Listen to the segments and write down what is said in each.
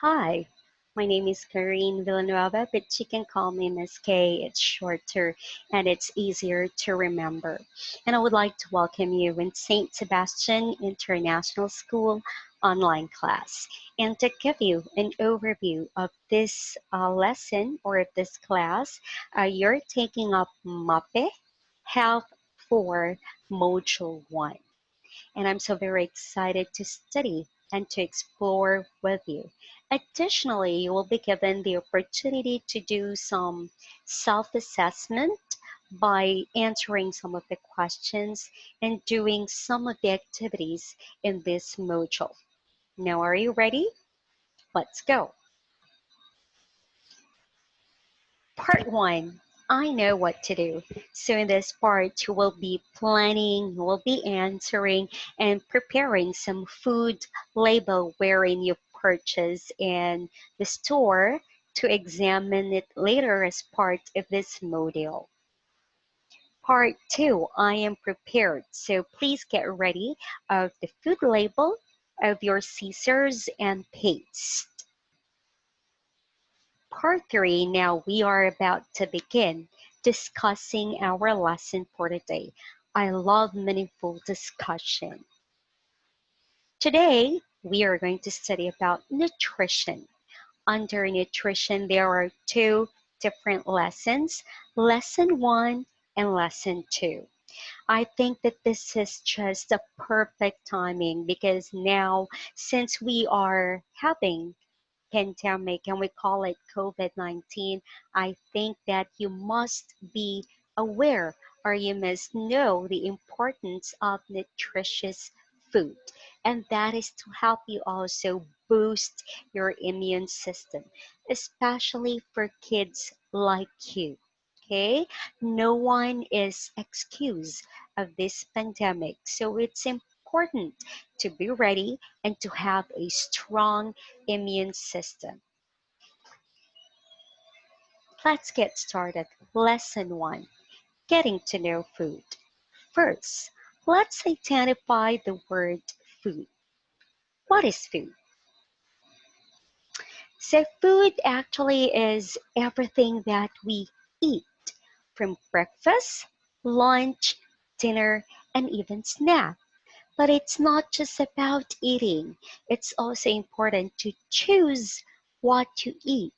Hi, my name is Karene Villanueva, but you can call me Miss K. It's shorter and it's easier to remember. And I would like to welcome you in St. Sebastian International School online class and to give you an overview of this lesson or of this class. You're taking up Mapeh Health for Module 1 and I'm so very excited to study and to explore with you. Additionally, you will be given the opportunity to do some self assessment by answering some of the questions and doing some of the activities in this module. Now, are you ready? Let's go. Part one, I know what to do. So in this part, you will be planning, you will be answering and preparing some food label wherein you purchase in the store to examine it later as part of this module. Part two, I am prepared. So please get ready of the food label, of your scissors and paste. Part 3, now we are about to begin discussing our lesson for today. I love meaningful discussion. Today, we are going to study about nutrition. Under nutrition, there are two different lessons, lesson 1 and lesson 2. I think that this is just a perfect timing because now, since we are having pandemic and we call it COVID-19, I think that you must be aware or you must know the importance of nutritious food. And that is to help you also boost your immune system, especially for kids like you. Okay, no one is excused of this pandemic, so it's important to be ready and to have a strong immune system. Let's get started. Lesson 1, getting to know food. First, let's identify the word food. What is food? So, food actually is everything that we eat, from breakfast, lunch, dinner, and even snack. But it's not just about eating. It's also important to choose what to eat.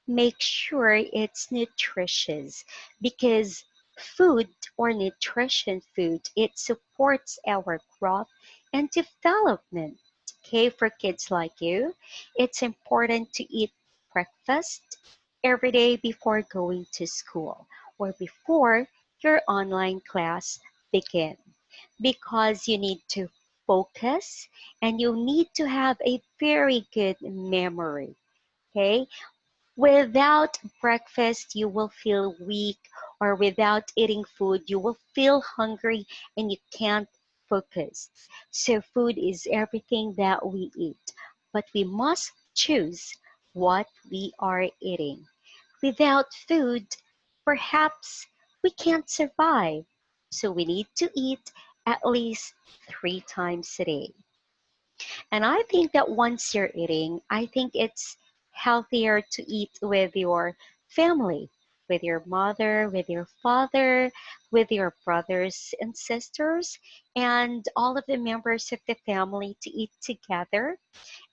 Make sure it's nutritious because food or nutrition food, it supports our growth and development. Okay, for kids like you, it's important to eat breakfast every day before going to school or before your online class begins because you need to focus and you need to have a very good memory. Okay, without breakfast, you will feel weak, or without eating food, you will feel hungry and you can't focus. So, food is everything that we eat, but we must choose what we are eating. Without food, perhaps we can't survive. So, we need to eat at least 3 times a day. And I think that once you're eating, I think it's healthier to eat with your family, with your mother, with your father, with your brothers and sisters, and all of the members of the family to eat together,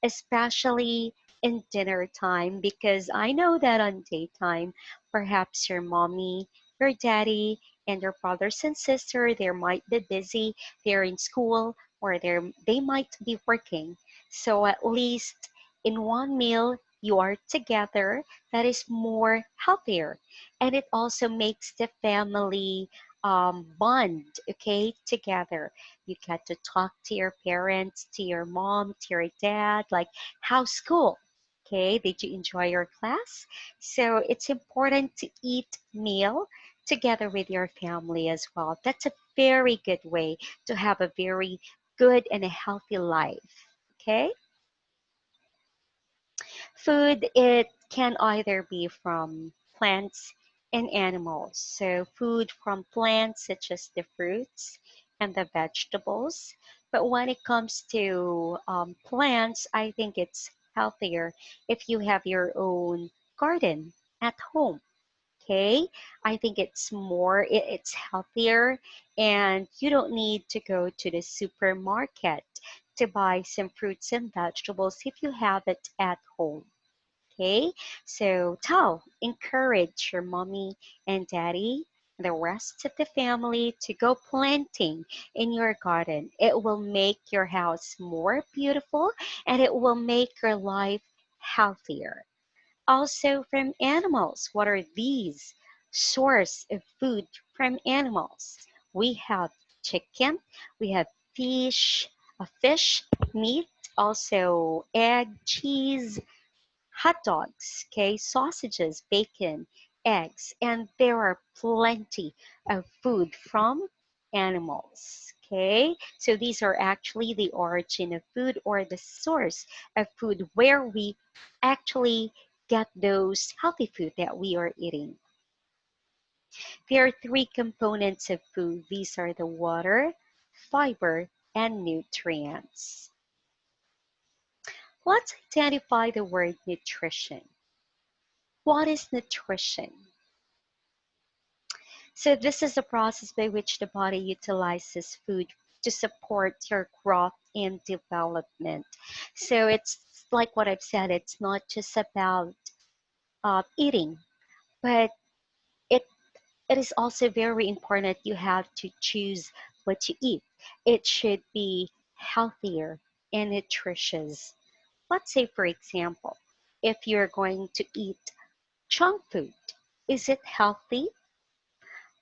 especially in dinner time, because I know that on daytime, perhaps your mommy, your daddy, and your brothers and sister, they might be busy, they're in school, or they might be working. So at least in one meal, you are together. That is more healthier. And it also makes the family bond, okay, together. You get to talk to your parents, to your mom, to your dad, like, how's school? Okay, did you enjoy your class? So it's important to eat meal together with your family as well. That's a very good way to have a very good and a healthy life. Okay, food, it can either be from plants and animals. So food from plants such as the fruits and the vegetables. But when it comes to plants, I think it's healthier if you have your own garden at home. Okay, I think it's healthier, and you don't need to go to the supermarket to buy some fruits and vegetables if you have it at home. Okay, so encourage your mommy and daddy, the rest of the family to go planting in your garden. It will make your house more beautiful, and it will make your life healthier. Also from animals, what are these source of food from animals? We have chicken, we have fish, meat, also egg, cheese, hot dogs, okay, sausages, bacon, eggs, and there are plenty of food from animals. Okay, so these are actually the origin of food or the source of food where we actually get those healthy food that we are eating. There are three components of food. These are the water, fiber, and nutrients. Let's identify the word nutrition. What is nutrition? So this is the process by which the body utilizes food to support your growth and development. So it's like what I've said, it's not just about eating, but it it is also very important you have to choose what you eat. It should be healthier and nutritious. Let's say, for example, if you're going to eat junk food, is it healthy?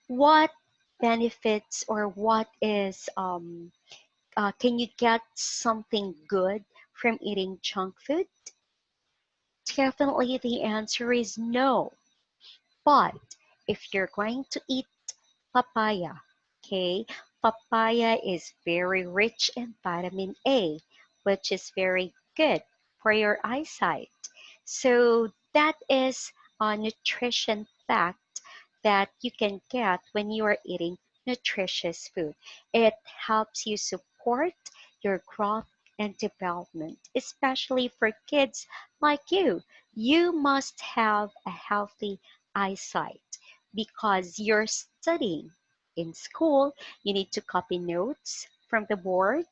What benefits or what is can you get something good from eating junk food? Definitely the answer is no. But if you're going to eat papaya, okay, papaya is very rich in vitamin A, which is very good for your eyesight. So that is a nutrition fact that you can get when you are eating nutritious food. It helps you support your growth and development, especially for kids like you. You must have a healthy eyesight because you're studying in school. You need to copy notes from the board,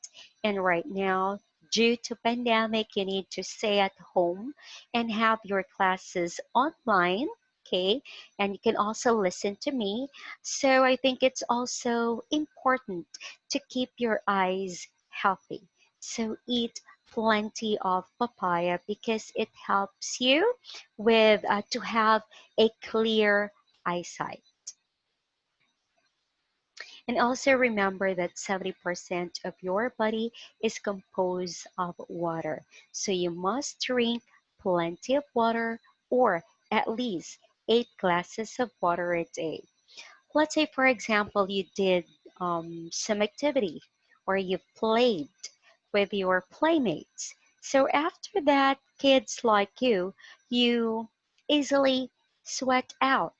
and right now, due to pandemic, you need to stay at home and have your classes online. Okay, and you can also listen to me. So I think it's also important to keep your eyes healthy. So eat plenty of papaya because it helps you with to have a clear eyesight. And also remember that 70% of your body is composed of water. So you must drink plenty of water or at least 8 glasses of water a day. Let's say, for example, you did some activity or you played with your playmates. So after that, kids like you easily sweat out,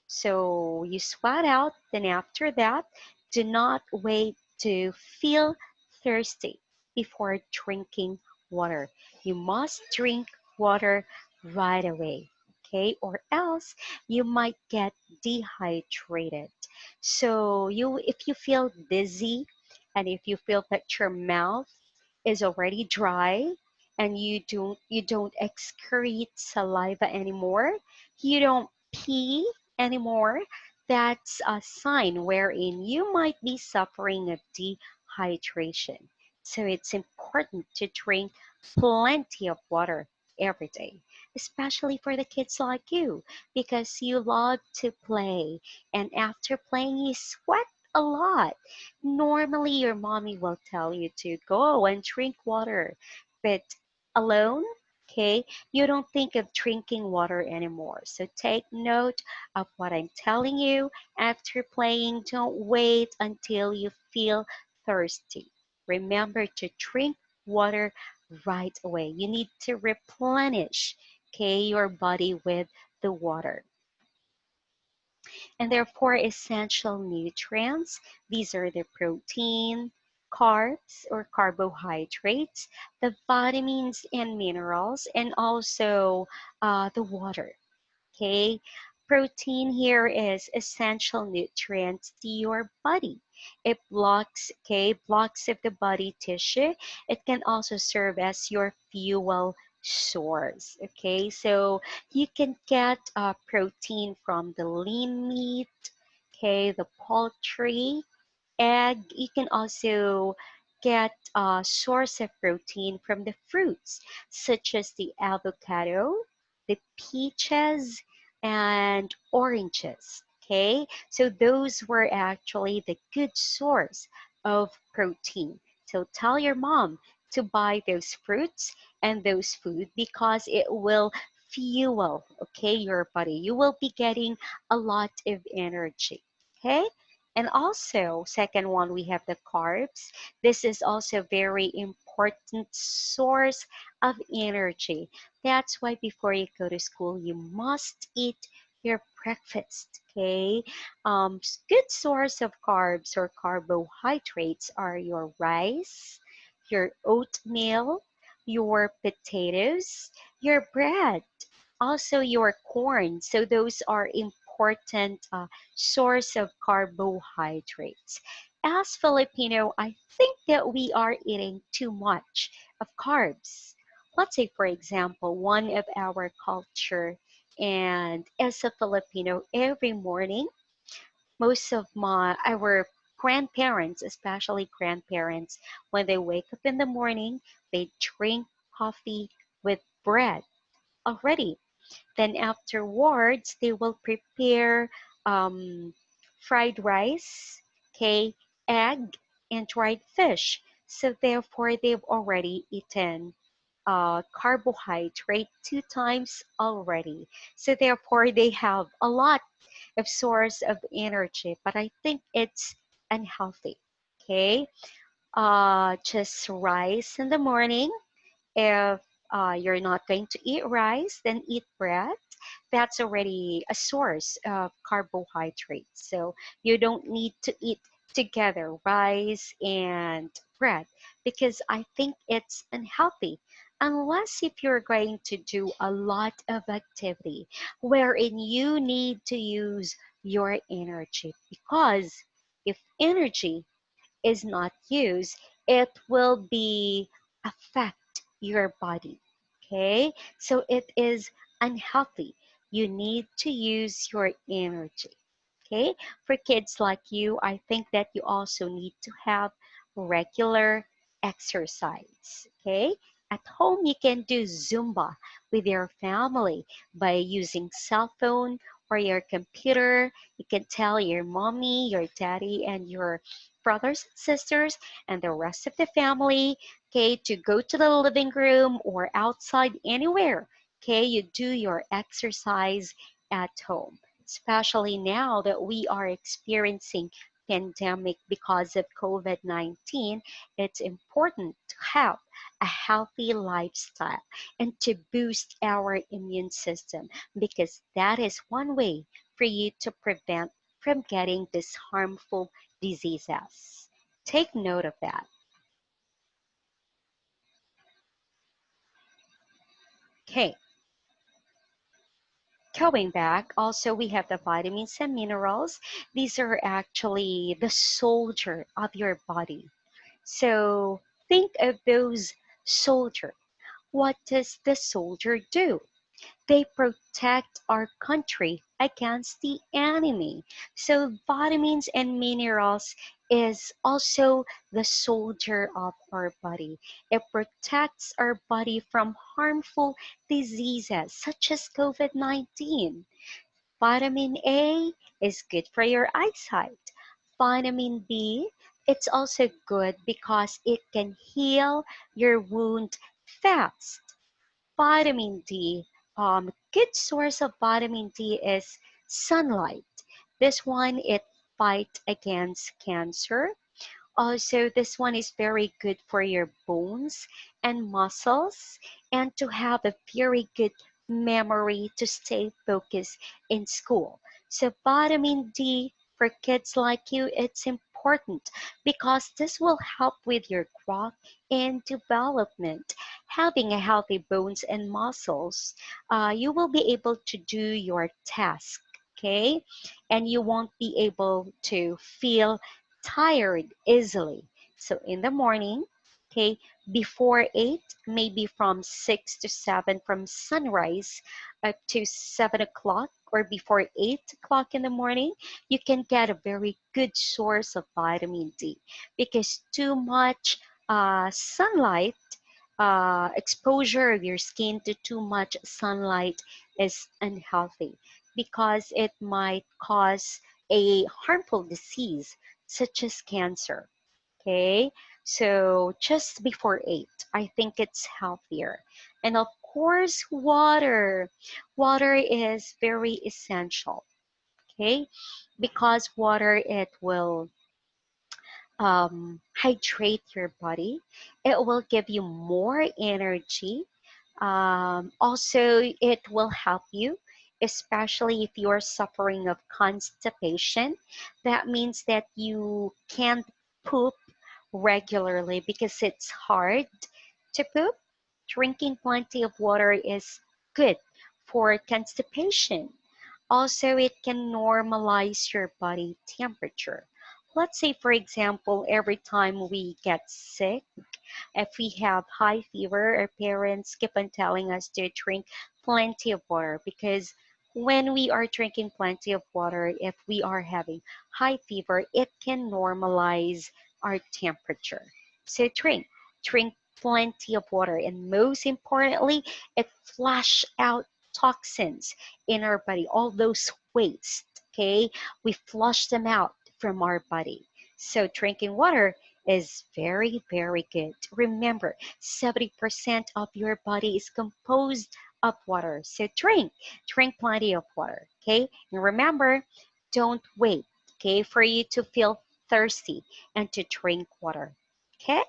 so you sweat out, then after that, do not wait to feel thirsty before drinking water. You must drink water right away, okay? Or else you might get dehydrated. So if you feel dizzy and if you feel that your mouth is already dry and you don't excrete saliva anymore, you don't pee anymore, that's a sign wherein you might be suffering of dehydration. So it's important to drink plenty of water every day, especially for the kids like you, because you love to play, and after playing, you sweat a lot. Normally, your mommy will tell you to go and drink water, but alone, okay, you don't think of drinking water anymore. So take note of what I'm telling you. After playing, don't wait until you feel thirsty. Remember to drink water right away. You need to replenish, okay, your body with the water. And there are four essential nutrients. These are the protein, carbs or carbohydrates, the vitamins and minerals, and also the water. Okay, protein here is essential nutrients to your body. It blocks of the body tissue. It can also serve as your fuel source. Okay, so you can get protein from the lean meat, okay, the poultry, egg. You can also get a source of protein from the fruits, such as the avocado, the peaches, and oranges. Okay, so those were actually the good source of protein. So tell your mom to buy those fruits and those food because it will fuel, okay, your body. You will be getting a lot of energy. Okay, and also, second one, we have the carbs. This is also very important source of energy. That's why before you go to school, you must eat your breakfast. Okay, good source of carbs or carbohydrates are your rice, your oatmeal, your potatoes, your bread, also your corn. So those are important source of carbohydrates. As Filipino, I think that we are eating too much of carbs. Let's say, for example, one of our culture, and as a Filipino, every morning, most of our grandparents, especially grandparents, when they wake up in the morning, they drink coffee with bread already. Then afterwards, they will prepare um, fried rice, okay, egg, and dried fish. So therefore, they've already eaten carbohydrate two times already. So therefore, they have a lot of source of energy, but I think it's unhealthy. Okay, just rice in the morning. If you're not going to eat rice, then eat bread. That's already a source of carbohydrates. So you don't need to eat together rice and bread because I think it's unhealthy. Unless if you're going to do a lot of activity wherein you need to use your energy, because if energy is not used, it will be affect your body. Okay, so it is unhealthy. You need to use your energy. Okay, for kids like you, I think that you also need to have regular exercise. Okay, at home you can do Zumba with your family by using cell phone or your computer. You can tell your mommy, your daddy, and your brothers and sisters and the rest of the family, okay, to go to the living room or outside anywhere. Okay, you do your exercise at home, especially now that we are experiencing pandemic because of COVID-19. It's important to have a healthy lifestyle and to boost our immune system because that is one way for you to prevent from getting these harmful diseases. Take note of that. Okay, going back, also we have the vitamins and minerals. These are actually the soldier of your body. So think of those soldier. What does the soldier do? They protect our country against the enemy. So vitamins and minerals is also the soldier of our body. It protects our body from harmful diseases such as COVID-19. Vitamin A is good for your eyesight. Vitamin B, it's also good because it can heal your wound fast. Vitamin D, good source of vitamin D is sunlight. This one, it fight against cancer. Also, this one is very good for your bones and muscles and to have a very good memory to stay focused in school. So vitamin D for kids like you, it's important important because this will help with your growth and development. Having a healthy bones and muscles, you will be able to do your task, okay? And you won't be able to feel tired easily. So in the morning, okay, before 8, maybe from 6 to 7 from sunrise up to 7 o'clock or before 8 o'clock in the morning, you can get a very good source of vitamin D because too much sunlight, exposure of your skin to too much sunlight is unhealthy because it might cause a harmful disease such as cancer. Okay, so just before 8, I think it's healthier. And of course, water. Water is very essential, okay, because water, it will hydrate your body. It will give you more energy. Also, it will help you, especially if you're suffering of constipation. That means that you can't poop regularly because it's hard to poop. Drinking plenty of water is good for constipation. Also, it can normalize your body temperature. Let's say, for example, every time we get sick, if we have high fever, our parents keep on telling us to drink plenty of water because when we are drinking plenty of water, if we are having high fever, it can normalize our temperature. So drink plenty of water, and most importantly, it flush out toxins in our body, all those waste. Okay, we flush them out from our body. So drinking water is very, very good. Remember, 70% of your body is composed of water. So drink plenty of water, okay? And remember, don't wait, okay, for you to feel thirsty and to drink water, okay?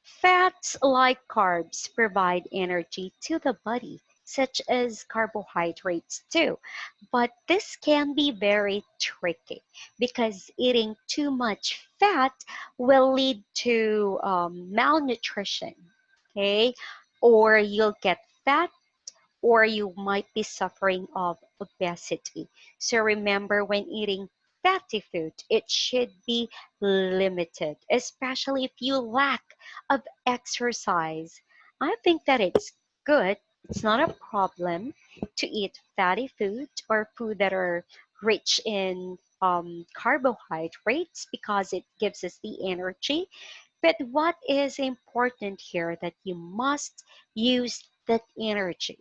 Fats, like carbs, provide energy to the body, such as carbohydrates too. But this can be very tricky because eating too much fat will lead to malnutrition, okay? Or you'll get fat or you might be suffering of obesity. So remember, when eating fatty food, it should be limited, especially if you lack of exercise. I think that it's good. It's not a problem to eat fatty food or food that are rich in carbohydrates because it gives us the energy. But what is important here that you must use that energy,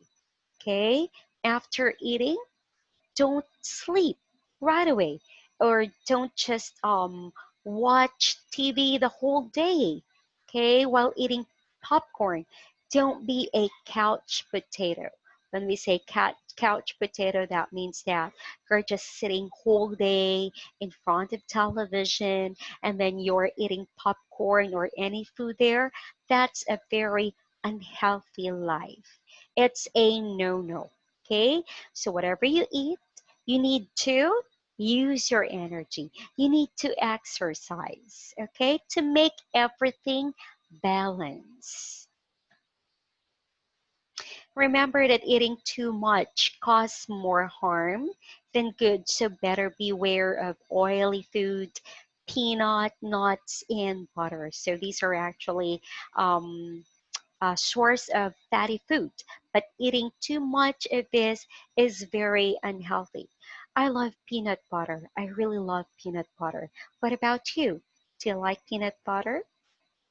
okay? After eating, don't sleep right away or don't just watch TV the whole day, okay, while eating popcorn. Don't be a couch potato. When we say couch potato, that means that you're just sitting whole day in front of television and then you're eating popcorn or any food there. That's a very unhealthy life. It's a no-no, okay? So whatever you eat, you need to use your energy. You need to exercise, okay, to make everything balance. Remember that eating too much causes more harm than good, so better beware of oily food, peanut, nuts, and butter. So these are actually a source of fatty food, but eating too much of this is very unhealthy. I love peanut butter. I really love peanut butter. What about you? Do you like peanut butter?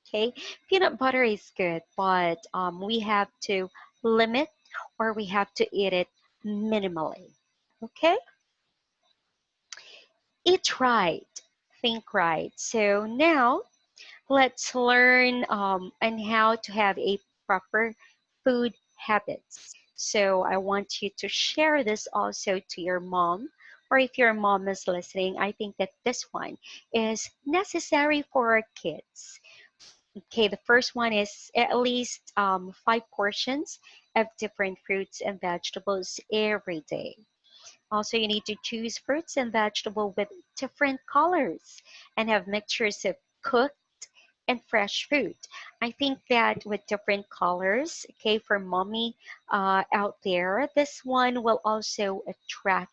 Okay, peanut butter is good, but we have to limit or we have to eat it minimally. Okay, eat right, think right. So now let's learn on how to have a proper food habits. So I want you to share this also to your mom, or if your mom is listening, I think that this one is necessary for our kids. Okay, the first one is at least 5 portions of different fruits and vegetables every day. Also, you need to choose fruits and vegetables with different colors and have mixtures of cooked and fresh food. I think that with different colors, okay, for mommy out there, this one will also attract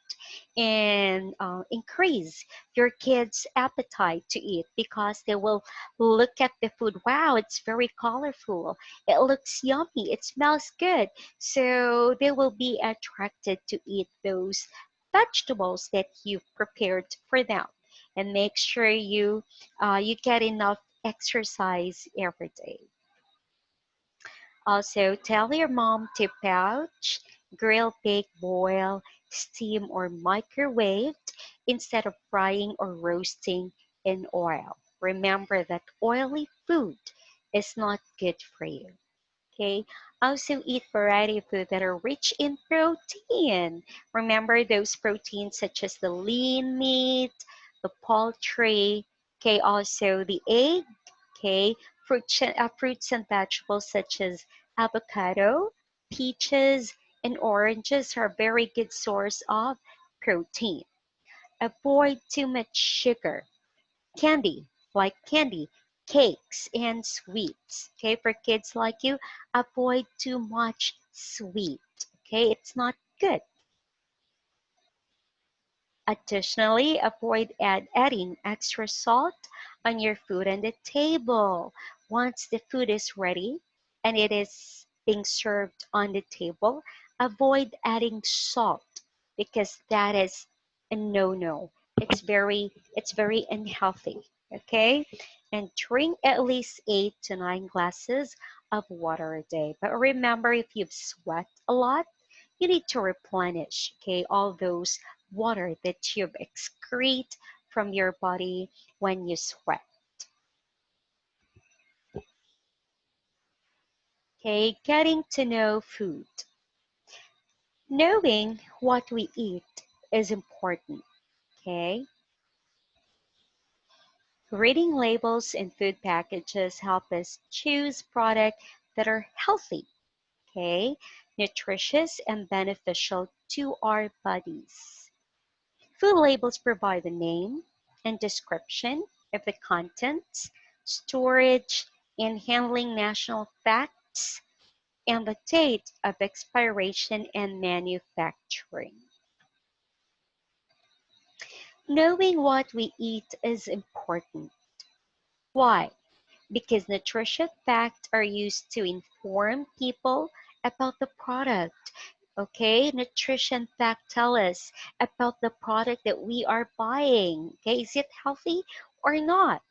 and increase your kids' appetite to eat because they will look at the food. Wow, it's very colorful. It looks yummy. It smells good. So they will be attracted to eat those vegetables that you've prepared for them. And make sure you get enough exercise every day. Also, tell your mom to pouch, grill, bake, boil, steam, or microwave instead of frying or roasting in oil. Remember that oily food is not good for you. Okay. Also eat variety of food that are rich in protein. Remember those proteins such as the lean meat, the poultry, okay, also the egg, okay, fruits and vegetables such as avocado, peaches, and oranges are a very good source of protein. Avoid too much sugar candy, like candy, cakes, and sweets. Okay, for kids like you, avoid too much sweet. Okay, it's not good. Additionally, avoid adding extra salt on your food on the table. Once the food is ready and it is being served on the table, avoid adding salt because that is a no-no. It's very unhealthy. Okay? And drink at least 8 to 9 glasses of water a day. But remember, if you've sweat a lot, you need to replenish, okay, all those water that you excrete from your body when you sweat. Okay, getting to know food. Knowing what we eat is important. Okay, reading labels and food packages help us choose products that are healthy, okay, nutritious and beneficial to our bodies. Food labels provide the name and description of the contents, storage, and handling national facts, and the date of expiration and manufacturing. Knowing what we eat is important. Why? Because nutrition facts are used to inform people about the product. Okay, nutrition fact tell us about the product that we are buying. Okay, is it healthy or not?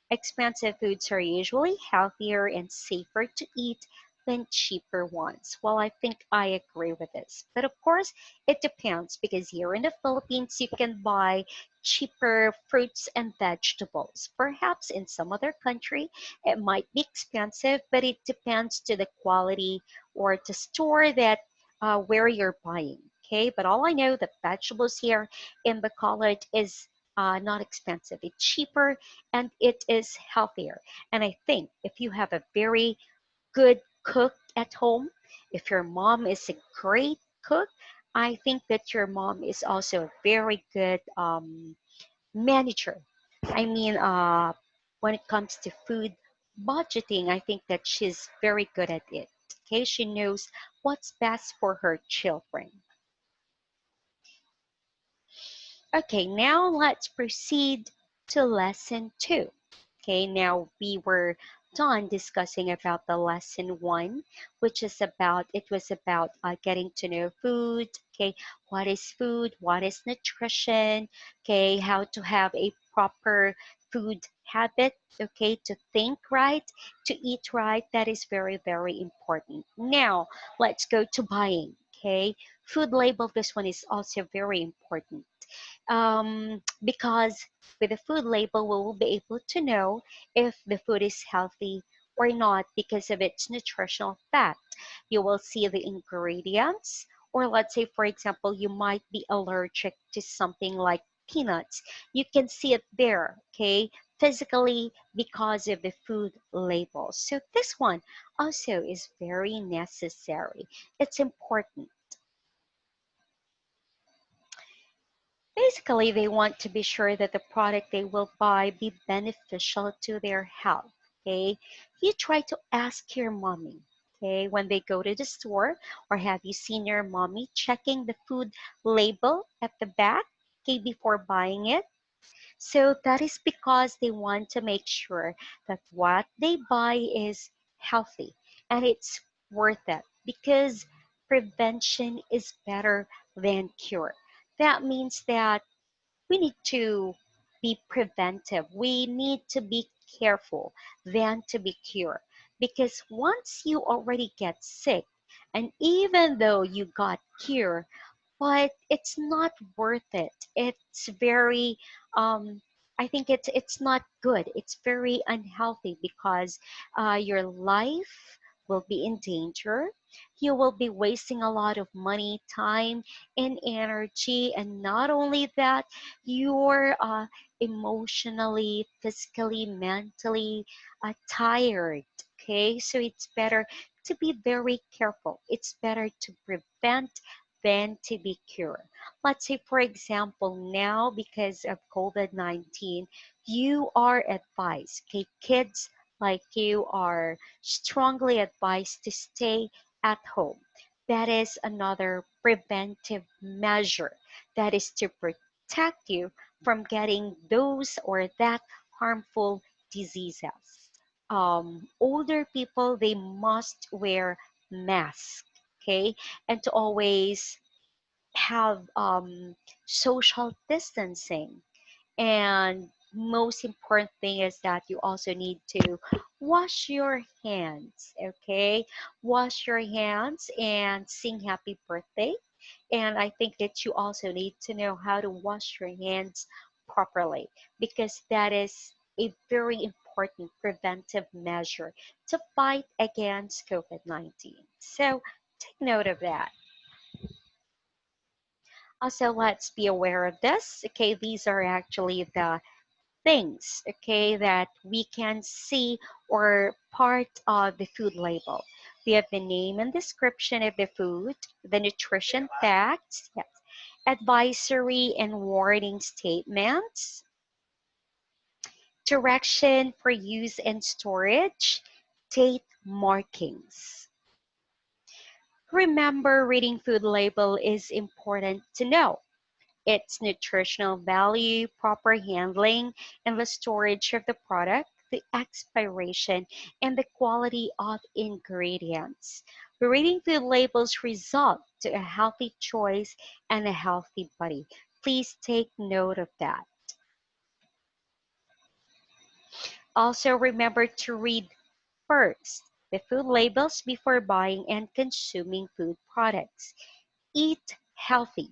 Expensive foods are usually healthier and safer to eat than cheaper ones. Well, I think I agree with this. But of course, it depends because here in the Philippines, you can buy cheaper fruits and vegetables. Perhaps in some other country, it might be expensive, but it depends to the quality or the store that where you're buying. Okay, but all I know that vegetables here in Bacolod is not expensive. It's cheaper and it is healthier. And I think if you have a very good cook at home, if your mom is a great cook, I think that your mom is also a very good manager. I mean, when it comes to food budgeting, I think that she's very good at it. Okay, she knows what's best for her children. Okay, now let's proceed to lesson two. Okay, now we were done discussing about the lesson one, which is about, it was about getting to know food. Okay, what is food? What is nutrition? Okay, how to have a proper food habit. Okay, to think right, to eat right. That is very, very important. Now, let's go to buying. Okay, food label, this one is also very important because with the food label, we will be able to know if the food is healthy or not because of its nutritional fact. You will see the ingredients, or let's say, for example, you might be allergic to something like peanuts. You can see it there, okay, physically because of the food label. So this one also is very necessary. It's important. Basically, they want to be sure that the product they will buy be beneficial to their health. Okay, you try to ask your mommy. Okay, when they go to the store, or have you seen your mommy checking the food label at the back? Okay, before buying it. So that is because they want to make sure that what they buy is healthy and it's worth it, because prevention is better than cure. That means that we need to be preventive. We need to be careful than to be cured. Because once you already get sick, and even though you got cured, but it's not worth it. It's very, I think it's not good. It's very unhealthy because your life will be in danger. You will be wasting a lot of money, time, and energy, and not only that, you're emotionally, physically, mentally tired. Okay, so it's better to be very careful. It's better to prevent than to be cured. Let's say, for example, now because of COVID-19, you are advised, okay, kids like you are strongly advised to stay at home. That is another preventive measure. That is to protect you from getting those or that harmful diseases. Older people, they must wear masks, okay, and to always have social distancing. And most important thing is that you also need to wash your hands, okay? Wash your hands and sing happy birthday. And I think that you also need to know how to wash your hands properly, because that is a very important preventive measure to fight against COVID-19. So take note of that. Also, let's be aware of this. Okay, these are actually the things, okay, that we can see or part of the food label. We have the name and description of the food, the nutrition facts, yes, advisory and warning statements, direction for use and storage, date markings. Remember, reading food label is important to know its nutritional value, proper handling, and the storage of the product, the expiration, and the quality of ingredients. Reading food labels result to a healthy choice and a healthy body. Please take note of that. Also, remember to read first the food labels before buying and consuming food products. Eat healthy.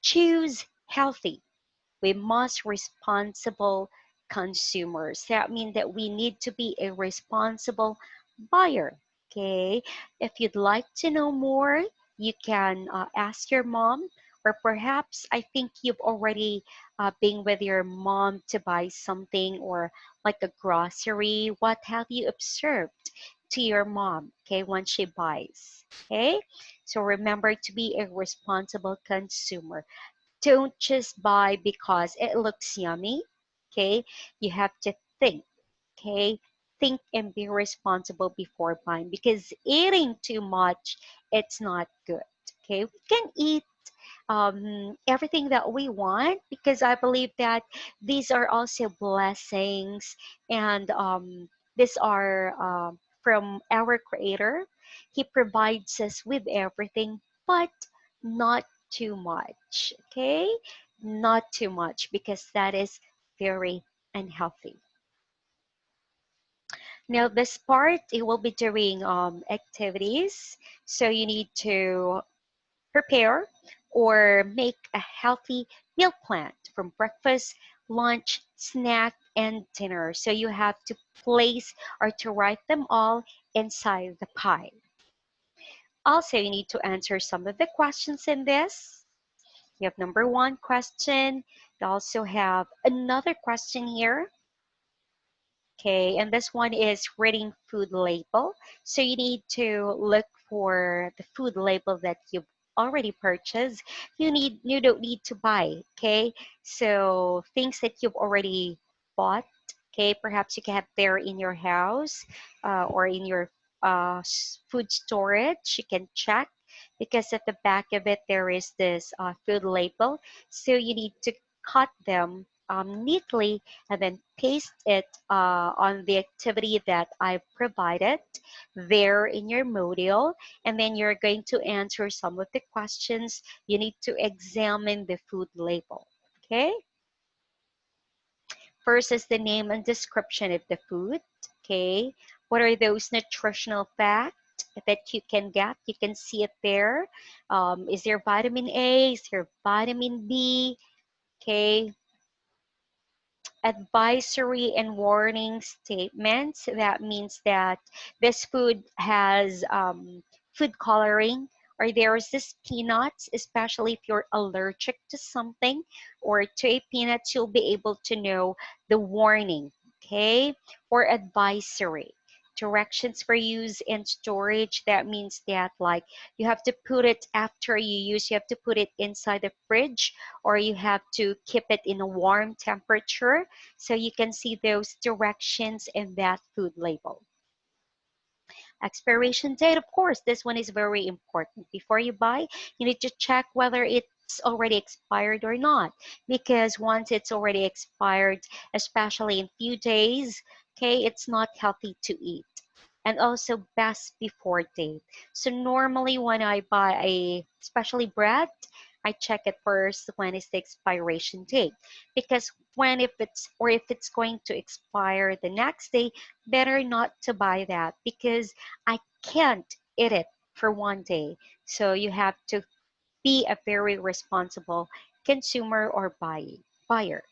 Choose healthy. We must responsible consumers. That means that we need to be a responsible buyer. Okay. If you'd like to know more, you can ask your mom, or perhaps I think you've already been with your mom to buy something or like a grocery. What have you observed to your mom? Okay, when she buys. Okay. So remember to be a responsible consumer. Don't just buy because it looks yummy. Okay, you have to think. Okay, think and be responsible before buying, because eating too much, it's not good. Okay, we can eat everything that we want, because I believe that these are also blessings, and these are from our Creator. He provides us with everything, but not too much. Okay, not too much, because that is very unhealthy. Now, this part, it will be doing activities, so you need to prepare or make a healthy meal plan from breakfast, lunch, snack, and dinner. So you have to place or to write them all inside the pie. Also, you need to answer some of the questions in this. You have number one question. You also have another question here. Okay, and this one is reading food label. So you need to look for the food label that you already purchased, you don't need to buy. Okay, so things that you've already bought. Okay, perhaps you can have there in your house or in your food storage. You can check because at the back of it there is this food label. So you need to cut them neatly and then paste it on the activity that I've provided there in your module. And then you're going to answer some of the questions. You need to examine the food label. Okay. First is the name and description of the food. Okay. What are those nutritional facts that you can get? You can see it there. Is there vitamin A? Is there vitamin B? Okay. Advisory and warning statements. That means that this food has food coloring or there's this peanuts, especially if you're allergic to something or to a peanut, you'll be able to know the warning, okay? Or advisory. Directions for use and storage. That means that like you have to put it after you use, you have to put it inside the fridge or you have to keep it in a warm temperature so you can see those directions in that food label. Expiration date, of course, this one is very important. Before you buy, you need to check whether it's already expired or not. Because once it's already expired, especially in few days, okay, it's not healthy to eat. And also best before date. So normally when I buy a, especially bread, I check it first when is the expiration date. Because when if it's or if it's going to expire the next day, better not to buy that because I can't eat it for one day. So you have to be a very responsible consumer or buyer.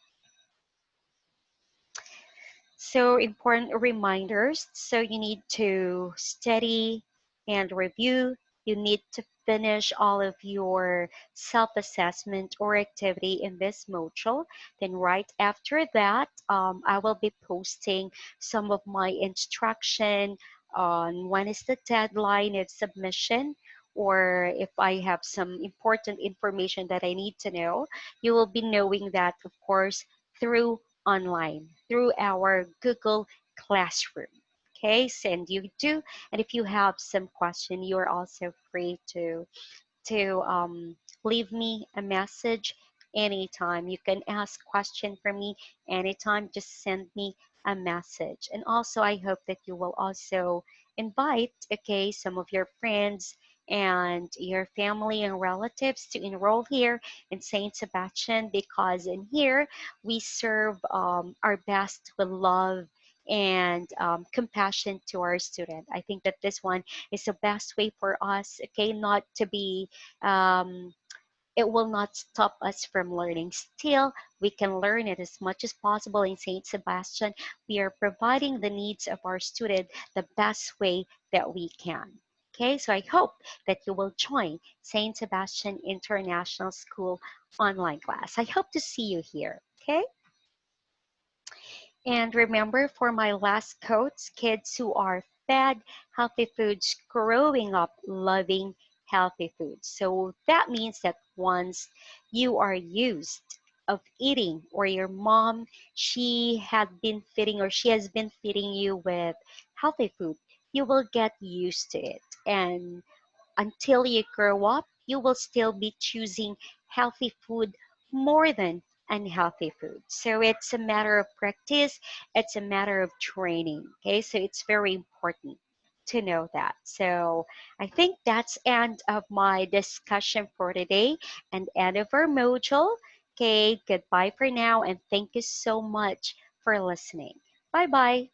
So important reminders. So you need to study and review. You need to finish all of your self-assessment or activity in this module. Then right after that, I will be posting some of my instruction on when is the deadline of submission or if I have some important information that I need to know. You will be knowing that, of course, through online through our Google Classroom. Okay, send you do. And if you have some question, you are also free to leave me a message anytime. You can ask question from me anytime. Just send me a message. And also, I hope that you will also invite, okay, some of your friends and your family and relatives to enroll here in Saint Sebastian because in here we serve our best with love and compassion to our student. I think that this one is the best way for us, okay, not to be um, it will not stop us from learning. Still, we can learn it as much as possible in St. Sebastian. We are providing the needs of our student the best way that we can. Okay, so I hope that you will join St. Sebastian International School online class. I hope to see you here. Okay. And remember, for my last quotes, kids who are fed healthy foods growing up loving healthy foods. So that means that once you are used of eating or your mom, she had been feeding or she has been feeding you with healthy food, you will get used to it. And until you grow up, you will still be choosing healthy food more than unhealthy food. So it's a matter of practice, it's a matter of training. Okay, so it's very important to know that. So I think that's end of my discussion for today and end of our module. Okay, goodbye for now and thank you so much for listening. Bye bye.